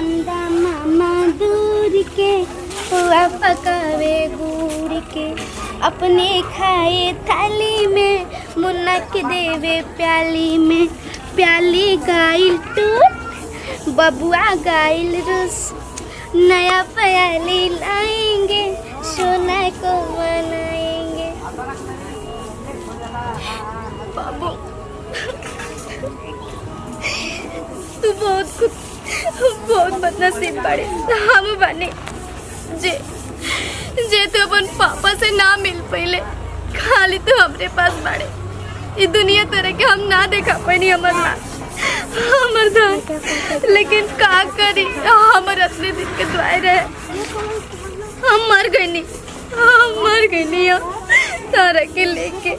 चंदा मामा दूर के हुआ पकावे गुड़ के अपने खाए थाली में मुन्ना के देवे प्याली में प्याली गाइल टूट बबुआ गाइल रुस नया प्याली लाएंगे सोना को मनाएंगे। बाबू तू बहुत बदनसीब बाड़े हम बने जे तू अपन पापा से ना मिल पहिले खाली तू हमरे पास बाड़े ये दुनिया तरह के हम ना देखा पैनी हमर दान लेकिन का करी हमर अपने दिन के दुआए रहे हम मर गई नहीं तारा के लेके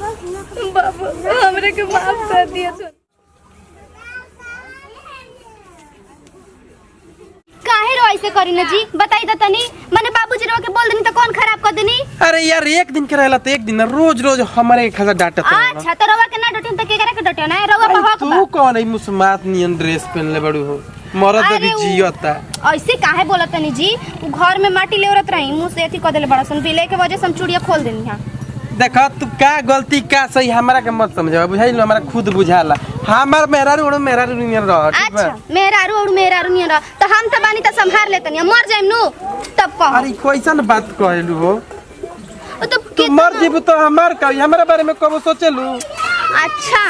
बाबू हमरे के माफ कर दिया। काहे रो ऐसे करी ना जी बताई तो तनी मैंने बाबूजी रो के बोल देनी तो कौन खराब कर देनी। अरे यार एक दिन के रहला तो एक दिन रोज हमारे खासा डांटत है। अच्छा तो रवा के ना डटिन तो केकरा के डटियो ना रवा पे हक तू कौन है मुसमात नियन ड्रेस पहनले बड़ू हो मरद भी जियता ऐसे काहे बोलत तनी जी उ घर में माटी लेवरत रही मुंह से एथी क देले बड़ा सन बिले के वजह से हम चूड़िया खोल देनी हां। देखा तू का गलती का सही हमरा के मत समझा बुझाइल हमरा खुद बुझाला हमार मेहरारू नियन रह। अच्छा मेहरारू नियन रह तो हम त बानी त संभार लेतनी मर जाइम नु तब कह। अरे कैसन बात कहलू हो तो तू मर जीबू तो हमार कही हमरा बारे में कबो सोचलू। अच्छा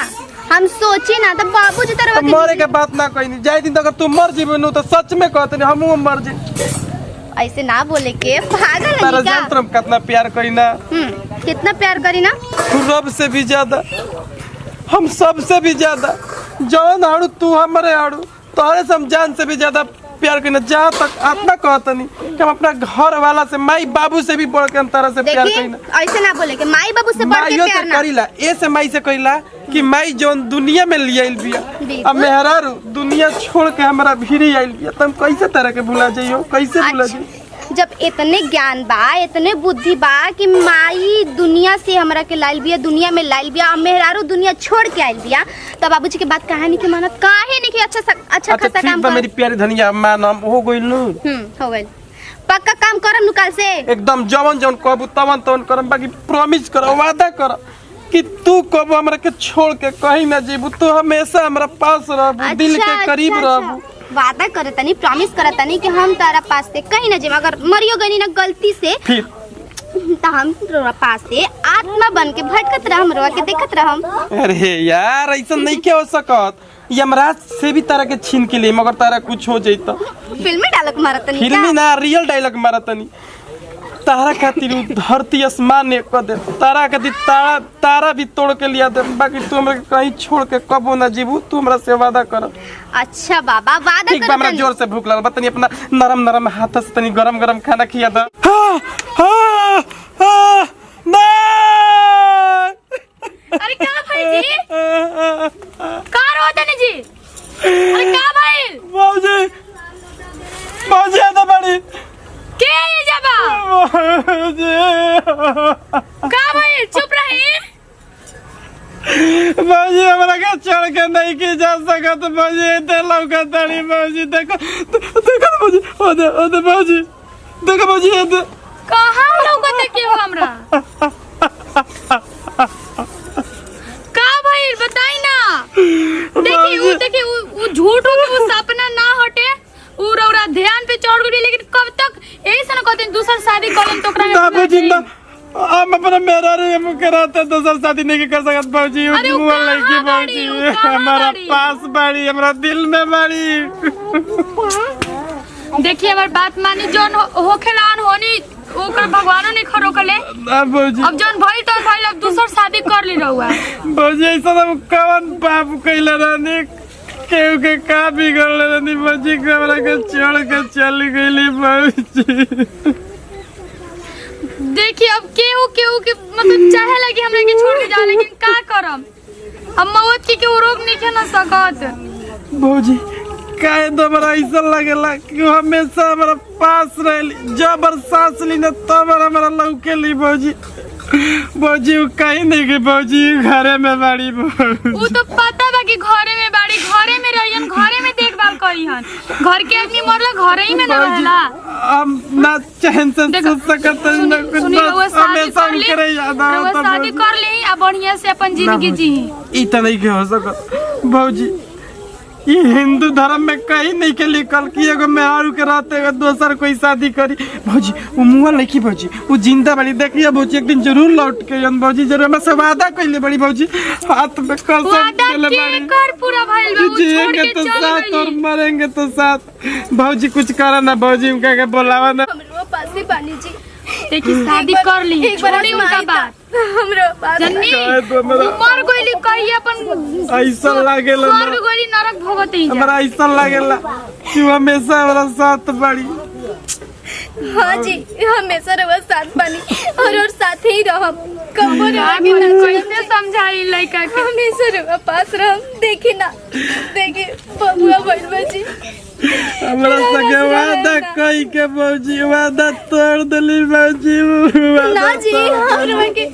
हम सोची ना तो बाबूजी तरह तो मरे के बात ना कहनी जाय दिन अगर तू मर जीबू नु तो सच में कहतनी हमहू मर जी। ऐसे ना बोले के पागल है तारा जानत हम कितना प्यार करी ना। कितना प्यार करी ना तू रब से भी ज्यादा हम सबसे भी ज्यादा जौन हाड़ू तू हमारे हाड़ू तोहरे से हम जान से भी ज्यादा प्यार करना जहाँ तक आत्मा कहतनी कि हम अपना घर वाला से माई बाबू से भी बढ़ के हम तारा से प्यार करीना। ऐसे ना बोले कि माई बाबू से बढ़ के प्यार ना करीला ऐसे माई से करीला कि माई जौन दुनिया में ले आइल बिया अब मेहरारू दुनिया छोड़ के हमारा भीरी आइल बिया तुम कैसे तरह के भुला जाइयो कैसे भुला जाइयो। जब इतने ज्ञान बा इतने बुद्धि बा कि माई दुनिया से हमरा के लाइल बिया दुनिया में लाइल बिया और मेहरारू दुनिया छोड़ के आइल बिया तो बाबूजी के बात कहानी के मानत काहे नहीं कि अच्छा खासा काम कर। मेरी प्यारी धनिया मां नाम हो गइल नु हो गइल पक्का काम करम नु काल से एकदम जवन कहबू तवन करम बाकी प्रॉमिस कर वादा कर कि तू कब हमरा के छोड़ के कहीं ना जीबू तू हमेशा हमरा पास रहबू दिल के करीब रहबू। वादा करतनी प्रॉमिस करतनी कि हम तारा पास से कहीं ना जेम अगर मरियो गनी ना गलती से फिर तो हम तोरा पास से आत्मा बन के भटकत रहम रोवा के देखत रहम। अरे यार ऐसा नहीं क्या हो सकत यमराज से भी तारा के छीन के लिए मगर तारा कुछ हो जाइता फिल्मी डायलॉग मारतनी फिल्मी ना रियल डायलॉग मारतनी तारा खातिर धरती आसमान ने क दे तारा खातिर तारा भी तोड़ के लिया दे बाकी तू हमरा कहीं छोड़ के कबो ना जीबू तू हमरा से वादा कर। अच्छा बाबा वादा ठीक बा हमरा जोर से भूख लागल बतनी अपना नरम हाथ से तनी गरम खाना खिया दे। अरे का भाई जी का रोदनी जी अरे का भाई बाबूजी तो बड़ी के ये जाबा का भाई चुप रही बाबूजी हमरा के छोड़ के नहीं की जा सकत बाबूजी ते लौका ताड़ी बाबूजी देखो बाबूजी ओदे बाबूजी देखो बाबूजी कहां लौका देखियो हमरा का भाई बताई ना देखी वो झूठ हो के वो सपना ना हटे उरा ध्यान पे चढ़ गई लेकिन कब तक ऐसा ना कहते दूसरा शादी करें तो ओकरा बाबूजी हम अपना मेहरारू हम कराते दूसरा शादी नहीं कर सकत बाबूजी वो लड़की बाबूजी हमारा पास बाड़ी हमरा दिल में बाड़ी। देखिए हमारी बात मानी जोन होखेलान होनी ओकर भगवानो नहीं खरो कले बाबूजी अब जोन भाई तो भाई अब दूसरा शादी कर ली रहुआ बाबूजी ऐसा हम कवन पाप कइला रानी केहू के का बिगड़ल रानी बाबूजी हमरा के छोड़ के चली गईली बाबूजी। देखिए अब केहू के मतलब चाहे लगी हमरा के छोड़ के जा लेकिन का करम अब मौत की केहू रोक नहीं के ना सकत बाबूजी काहे तो हमरा ऐसा लगेला कि हमेशा हमरा पास रहली जबर सांस ली ना तब हमरा लौके ली बाबूजी बाबूजी कहीं नहीं गई बाबूजी घरे में बाड़ी वो तो पता बा कि घरे में बाड़ी घरे में रहियन घरे में देखभाल करी हन। घर के आदमी मरला घरे ही में ना रहेला। हम ना चैन से सोच सकत ना कुछ बस हमेशा करे याद आवत। शादी कर ले आ बढ़िया से अपन जिंदगी जी। ई त नहीं के हो सकत भौजी। ये हिंदू धर्म में कहीं नहीं के लिखल कि एगो मेहरारू के रहते एगो दोसर कोई शादी करी। भौजी वो मुआ नहीं की भौजी, वो जिंदा बड़ी देखिए भौजी, एक दिन जरूर लौट के आन भौजी। जरूर हमरा से वादा कइले बड़ी भौजी, हाथ में कसम देले बड़ी कर पूरा भइल बा। जिएंगे तो साथ और मरेंगे तो साथ। भौजी कुछ करा ना भौजी, उनका के बोलावा ना। हमरो पास ही पानी जी देखी शादी कर ली, छोड़ी उनका बात। हमरो बात जन्नी उमर गोली कही अपन ऐसा लागेला ना स्वर्ग गोली नरक भोगते ही हमरा ऐसा लागेला कि वो हमेशा हमरा साथ बड़ी। हां जी हमेशा रहो साथ बनी और साथ ही रहब। कबो रहो कैसे समझाई लइका के हमेशा रहो पास रहब। देखी ना देखी बबुआ भइल जी हमरा सके वादा कई के भौजी, वादा तोड़ देली भौजी। ना जी हमरा के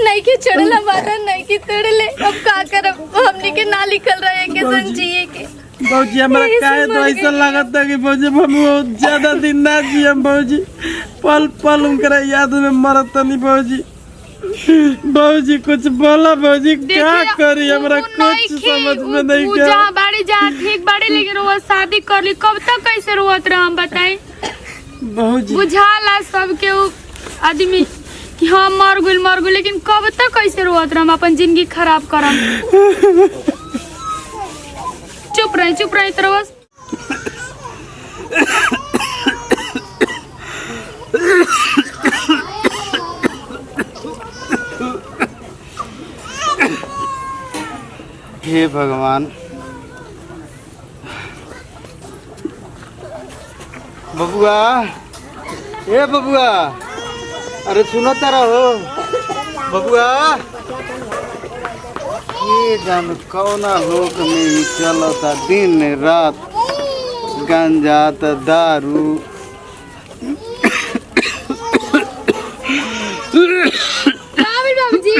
नहीं के चढ़ला वादा नहीं के तोड़ले। अब का करब, हमनी के ना लिखल रहे के संग जिए के। भौजी हमरा काहे तो ऐसा लागत है कि भौजी हम बहुत ज्यादा दिन ना जिए भौजी। पल पल उनकरा याद में मरत नहीं भौजी। भौजी कुछ बोला भौजी, क्या करी हमरा कुछ समझ में नहीं के। जा बाड़ी जा ठीक बाड़ी, लेकिन वो शादी कर ली कब तक कैसे रोत रह हम बताई भौजी। बुझाला सब के आदमी कि हाँ मर गुल, लेकिन कब तक कैसे रोत रह हम अपन जिंदगी खराब करम। चुप रही तरह हे भगवान। बबुआ ए बबुआ, अरे सुनो तारा हो बबुआ। ये जान कौना लोक में ही चलता दिन रात, गांजा त दारू। बाबूजी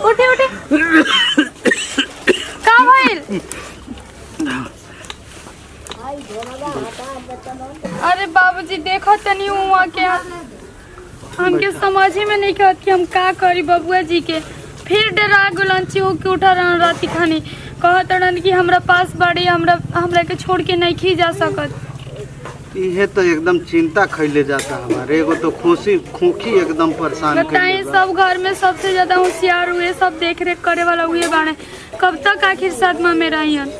उठे का भइल? अरे बाबूजी देखो तनी हुआ के हमके समझ में नहीं कहत कि हम का करी बबुआ जी के। फिर डरा गुलन चिहू के उठा रहन राती खानी कहत रहन कि हमरा पास बड़ी हमरा के छोड़ के नहीं खी जा सकत। ये तो एकदम चिंता खैले जाता हमारे। एगो तो खोखी एकदम परेशान। बताइए सब घर में सबसे ज्यादा होशियार हुए, सब देख रेख करे वाला हुए बाड़े। कब तक आखिर सदमा में रहियन?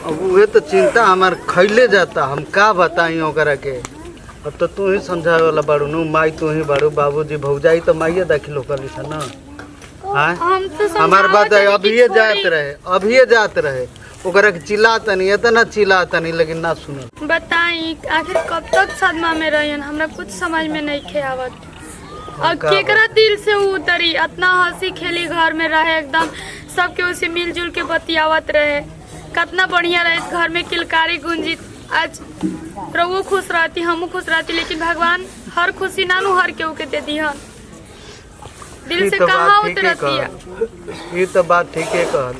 अब वह तो चिंता हमार खैले जाता। हम का बताई ओकरा के। अब तो तू ही समझावे वाला बाड़ू नु, माई तू ही बाड़ू, बाबूजी भौजाई तो माइये दाखिल होकर ना। हम तो हमार बात है अभी जात रहे ओकरा के चिल्लाता नहीं, इतना चिल्लाता नहीं, लेकिन ना सुने। बताई आखिर कब तक सदमा में रहियन? हमरा कुछ समझ में नहीं खे आवत। और केकरा दिल से उतरी? इतना हंसी खेली घर में रहे, एकदम सबके उसे मिलजुल के बतियावत रहे, कितना बढ़िया रहे घर में, किलकारी गुंजित। आज रवो खुश रहती, हमू खुश रहती, लेकिन भगवान हर खुशी नानू हर केहू के दे दिया। दिल से कहाँ उतरती है? ये तो बात ठीक है कहल।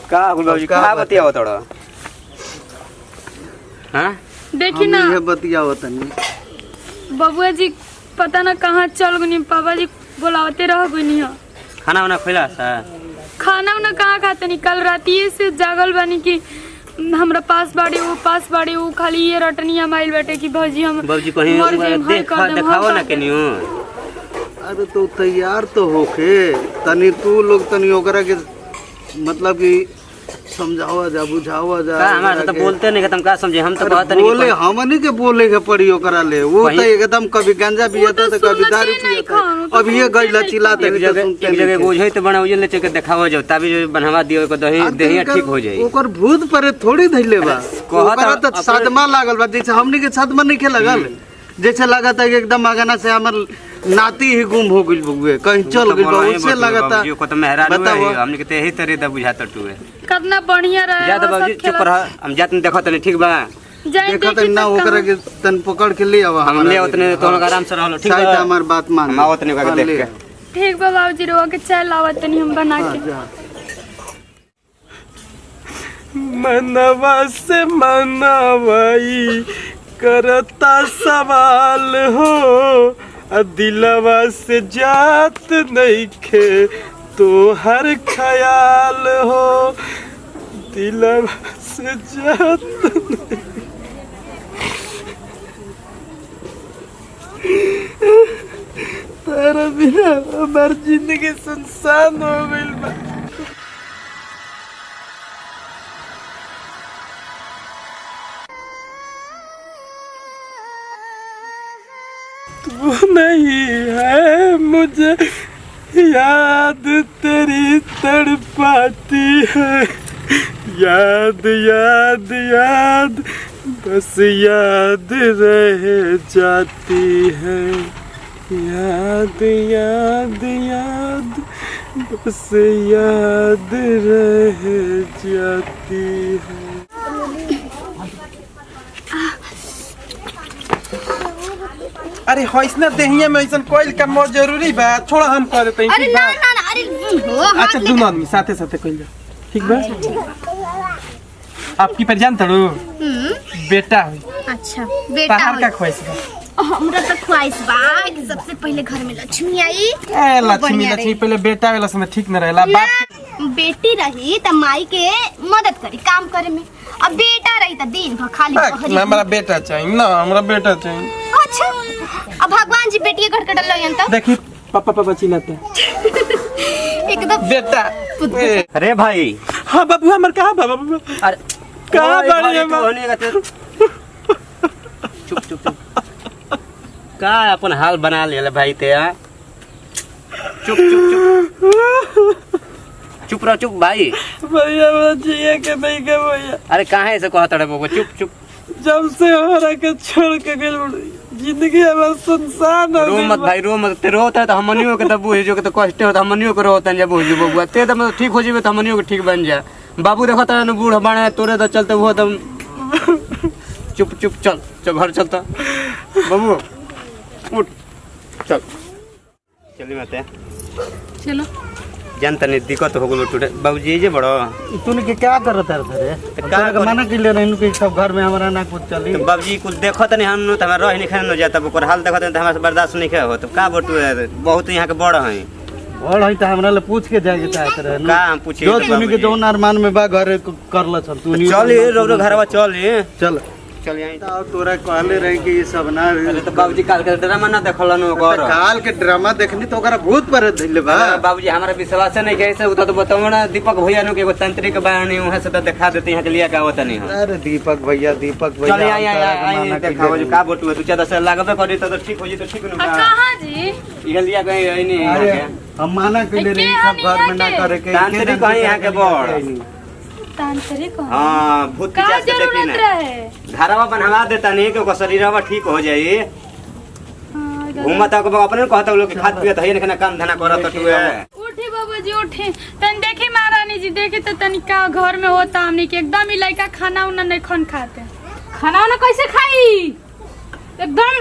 का बाबूजी का बतियाओ तोड़ा? हां देखी ना ये बतियाओ तनी। बबुआ जी पता ना कहाँ चल गनी, पापा जी बुलावते रह गनी। खाना वाना खइला सा? खाना उना कहाँ खाते नहीं, कल राती से जागल बनी कि हमरा पास बाड़ी वो पास बाड़ी वो, खाली ये रटनिया माइल बैठे कि भौजी हम बाबूजी कहीं दिखाओ ना केनियो। अरे तो तैयार तो होके तनी तू लोग तनी ओकरा के मतलब कि समझावा जा बुझावा जा। का हमारा तो बोलते नहीं, तुम का समझे? हम तो कहत नहीं बोले हमनी के बोले के पड़ी ओकरा ले। वो तो एकदम कभी गांजा पियता तो कभी दारू पियता। अब ये गइला चिल्लाते एक जगह गोझे तो बना उजले चके देखावा जाओ, तभी जो बनवा दियो को दही दही ठीक हो जाई। ओकर भूत परे थोड़ी धइले बा। ओकरा तो सदमा लागल बा, जैसे हमनी के सदमा नहीं के लगल। जैसे लगता है कि एकदम अगना से हमर नाती ही गुम हो गइल बउए, कहीं चल गइल बा। उससे लगता को तो मेहरान हुए हमनी के ते यही तरह दा बुझाता टुए। कितना बढ़िया रहे। जा तो बाबूजी चुप रह, हम जात नहीं देखत नहीं, ठीक बा? देखा तो ना ओकरा के तन पकड़ के ले आवा। हम ले उतने तो आराम से रहलो, ठीक बा? शायद हमार बात मान। हम आवत नहीं का देख के। ठीक बा बाबूजी, रोवा के चाय लावत नहीं हम बना के। मनवा से मनवाई करता सवाल हो, दिलवा से जात नहीं खे तो हर ख्याल हो, दिलवा से जात नहीं। तेरा बिना हमार जिंदगी सुनसान हो गइल बा। तू नहीं है मुझे याद तेरी तड़पाती है, याद याद याद बस याद रह जाती है, याद याद याद बस याद रह जाती है। अरे होइसना देहिया में ऐसा कोई का मोर जरूरी बा, छोड़ा हम कर देते हैं। अरे ना ना ना, अरे हो अच्छा दोनों आदमी साथे साथे कोई जा, ठीक बा? आपकी पहचान तड़ो बेटा हुई। अच्छा बेटा बाहर का ख्वाहिश बा? हमरा तो ख्वाहिश बा कि सबसे पहले घर में लक्ष्मी आई। ए लक्ष्मी लक्ष्मी पहले बेटा वाला समय ठीक न रहेला। बाप बेटी रही त माई के मदद करी काम करे में, अब बेटा रही त दिन भर खाली बहरी। हमारा बेटा चाहिए ना, हमारा बेटा चाहिए। अच्छा अब भगवान जी बेटी के घर कटल लगियन त देखी पापा पापा चिल्लाते एकदम बेटा। अरे भाई हाँ बाबू हमार कहाँ बाबा? अरे कहाँ ओए बड़ी भाई, है तू होने का चुप चुप चुप का अपन हाल बना ले भाई ते चुप चुप चुप चुप रहो चुप भाई। भैया जिए के नहीं के भैया, अरे कहाँ है से कहता रे बबू चुप चुप। जब से हमारा के छोड़ के गइल जिंदगी हमार सुनसान हो रो गइल मत बा। भाई रो मत, ते रोता है तो हमनियो के तो बुझ जो के तो कष्ट हो तो हमनियो के रोता है जब बुझ जो बबुआ ते तो ठीक हो जेबे तो हमनियो के ठीक बन जा। बाबू देखो तो बूढ़ बने तोरे तो चलते वो तो चुप चुप चल चल घर चलता बाबू उठ चल चली मत चलो जानता नहीं दिक्कत हो गई टूटे बाबूजी जे बड़ो तूने के क्या करत रे? का का मना के ले रहनु के सब घर में हमरा ना कुछ चली। तो बाबूजी कुछ देखो तो नहीं हम तो हमारा रह नहीं खाने जाता ओकर हाल देखो तो हमारे से बर्दाश्त नहीं हो तो का बटू बहुत यहाँ के बड़ है और है त हमरा ले पूछ के जाके चाहत रहे का हम पूछिए जो तूने के जौन अरमान में बा घर करल छ तू चल रो घरवा चल चल चल यहीं और तोरा कहले रहे कि ये सब ना। अरे तो बाबूजी काल के ड्रामा ना देखलन ओकर काल के ड्रामा देखनी तो ओकरा भूत पर धइले बा। बाबूजी हमारा विश्वास नहीं कैसे उता तो बताओ ना दीपक भैया नु के एगो तांत्रिक बाणी वहां से तो दिखा देते यहाँ के लिए का होता नहीं अरे दीपक भैया चल यहाँ देखाओ जो का बटू तू चादा से लागबे करी तो ठीक हो जी तो ठीक न कहाँ जी इहे लिया कहीं है नहीं अरे यहाँ के हम माना के ले रही सब घर में ना करे के तांत्रिक है यहाँ के बड़ तांत्रिक हाँ भूत का पिशाच के देखी जरूरत ना रहे? घरवा बनवा देता नहीं कि ओकर शरीरवा ठीक हो जाई घूमता को अपने कहता लोग कि खाद पियत है ना काम धंधा करत टुए उठी बाबूजी उठी तन देखी महारानी जी देखी तो तनिका घर में होता हमनी के एकदम ही लड़का खाना उना नहीं खन खाते। खाना उना कैसे खाई? एकदम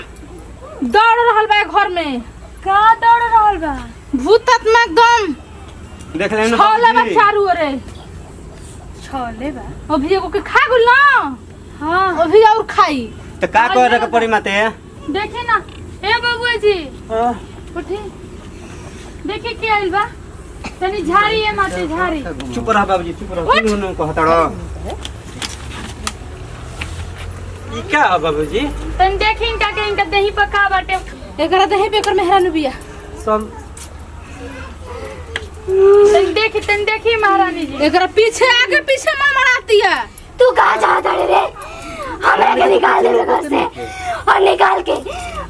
दौड़ रहल बा घर में। का दौड़ रहल बा? भूत आत्मा एकदम देख लेन छौले बा चारू ओरे। छोले बा? अभी एगो के खा गुल ना। हाँ अभी और खाई। तो का करे के पड़ी माते देखी ना ए बाबूजी उठी देखी के आइल बा तनी झाड़ी है माते झाड़ी। चुप रह बाबूजी चुप रह तू नु कहता रह ई का है बाबूजी? तनी देखी इनका के इनका दही पका बाटे एकरा दही बेकर मेहरानु बिया। सब तनी देखी महारानी जी एकरा पीछे आगे पीछे ममड़ाती है। तू कहाँ जा रहे रे? हमरा के निकाल दे घर से और निकाल के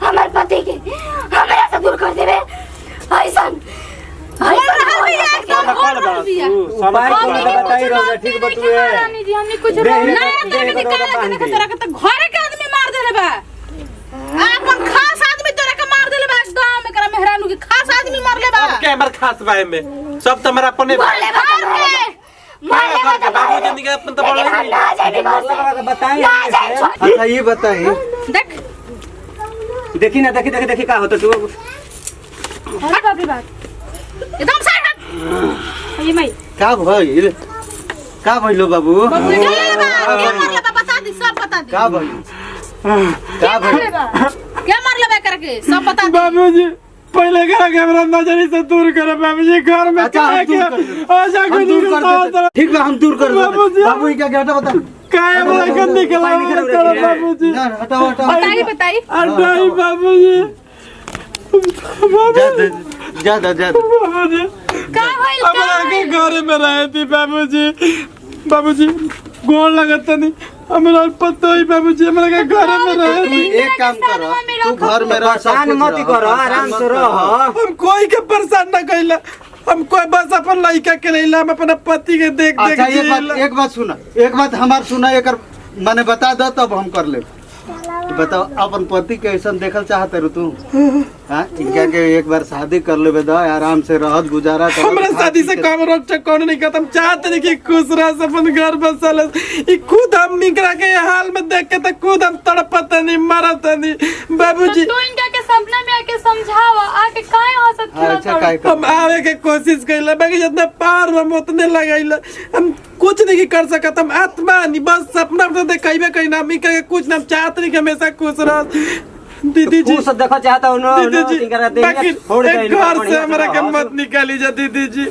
हमारे पति के हमरा से दूर कर देवे। ऐसन सबाई को बताई रहो ठीक बटुए महारानी जी हमने कुछ तोरा के तो घरे के आदमी मार देले बा। अपन खास आदमी तोरा के मार देले बा। एकदम एकरा मेहरानु के खास आदमी मारले बा। अब कैमर खास बाय में सब तुम्हारा अपने बाबू जिंदगी अपन तो बड़ा ही बताई अच्छा ये बताई देख देखी ना देखी देखी देखी का होता तू अरे बाप रे बाप एकदम साइड ये मई का भइल? का भइलो बाबू बाबू के मारले बा बता दी सब बता दी का भइलो क्या मारले बा क्या मारले बा करके सब बता दी बाबूजी पहले घर कैमरा नजरी से दूर करो बाबूजी घर में अच्छा, हम दूर कर देंगे। हम दूर कर देते। ठीक बा हम दूर कर देते बाबूजी। बाबू क्या हटा बता काय वाला कर निकला बाबूजी ना हटाओ हटाओ बताई अड्डाई बाबूजी ज्यादा बाबूजी का होइल हमरा के घर में रहे थी बाबूजी गोड़ लगत नहीं हमरा पता ही बाबूजी हमरा के घर में रहे तू एक काम कर तू घर में रह सब कुछ मत करो आराम से रहो हम कोई के परेशान न कइला हम कोई बस अपन लड़का के लैला हम अपना पति के देख देख अच्छा एक बात सुना एक बात हमार सुना एकर माने बता दो तब हम कर ले बताओ अपन पति के ऐसा देखल चाहते रू तू हाँ इनका के एक बार शादी कर ले दो आराम से रहत गुजारा कर हमरा शादी से काम रोक कौन नहीं करता हम चाहते नहीं कि खुश रह अपन घर बसल ई खुद हम निकरा के हाल में देख के तो खुद हम तड़पत नहीं मरत नहीं बाबूजी तू इनका के सपना में आके समझावा आके काहे हंसत अच्छा काय कर हम आवे के कोशिश कइला बाकी जितना पार हम उतने लगाइला हम कुछ नहीं कर सकत हम आत्मा नहीं बस सपना में देखाइबे कहीं ना हम के कुछ ना चाहते नहीं कि हमेशा खुश रह दीदी जी तू सब देखो चाहता हूं ना दीदी जी तिनकरा दे बाकी एक घर से हमरा के मत निकाली जा दीदी जी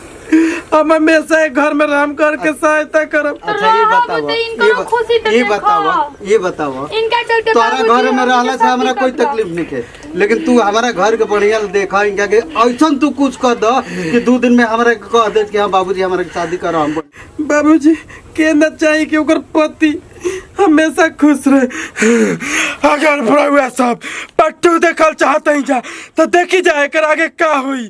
हम हमेशा एक घर में राम करके सहायता करब अच्छा ये बताओ तो इनको खुशी तो देखो। ये बताओ इनका चलते तोरा बाबूजी घर में हमरे रहला से साथ हमरा कोई निकलता। तकलीफ नहीं है लेकिन तू हमारा घर के बढ़िया देखा इनका के ऐसा तू कुछ कर दो कि 2 दिन में हमरा के कह दे कि हाँ बाबूजी हमारे शादी करो हम बाबूजी के न चाहिए कि ओकर पति हमेशा खुश रहे अगर प्रभु सब पट्टू देखल चाहते ही जा तो देखी जाए कर आगे का हुई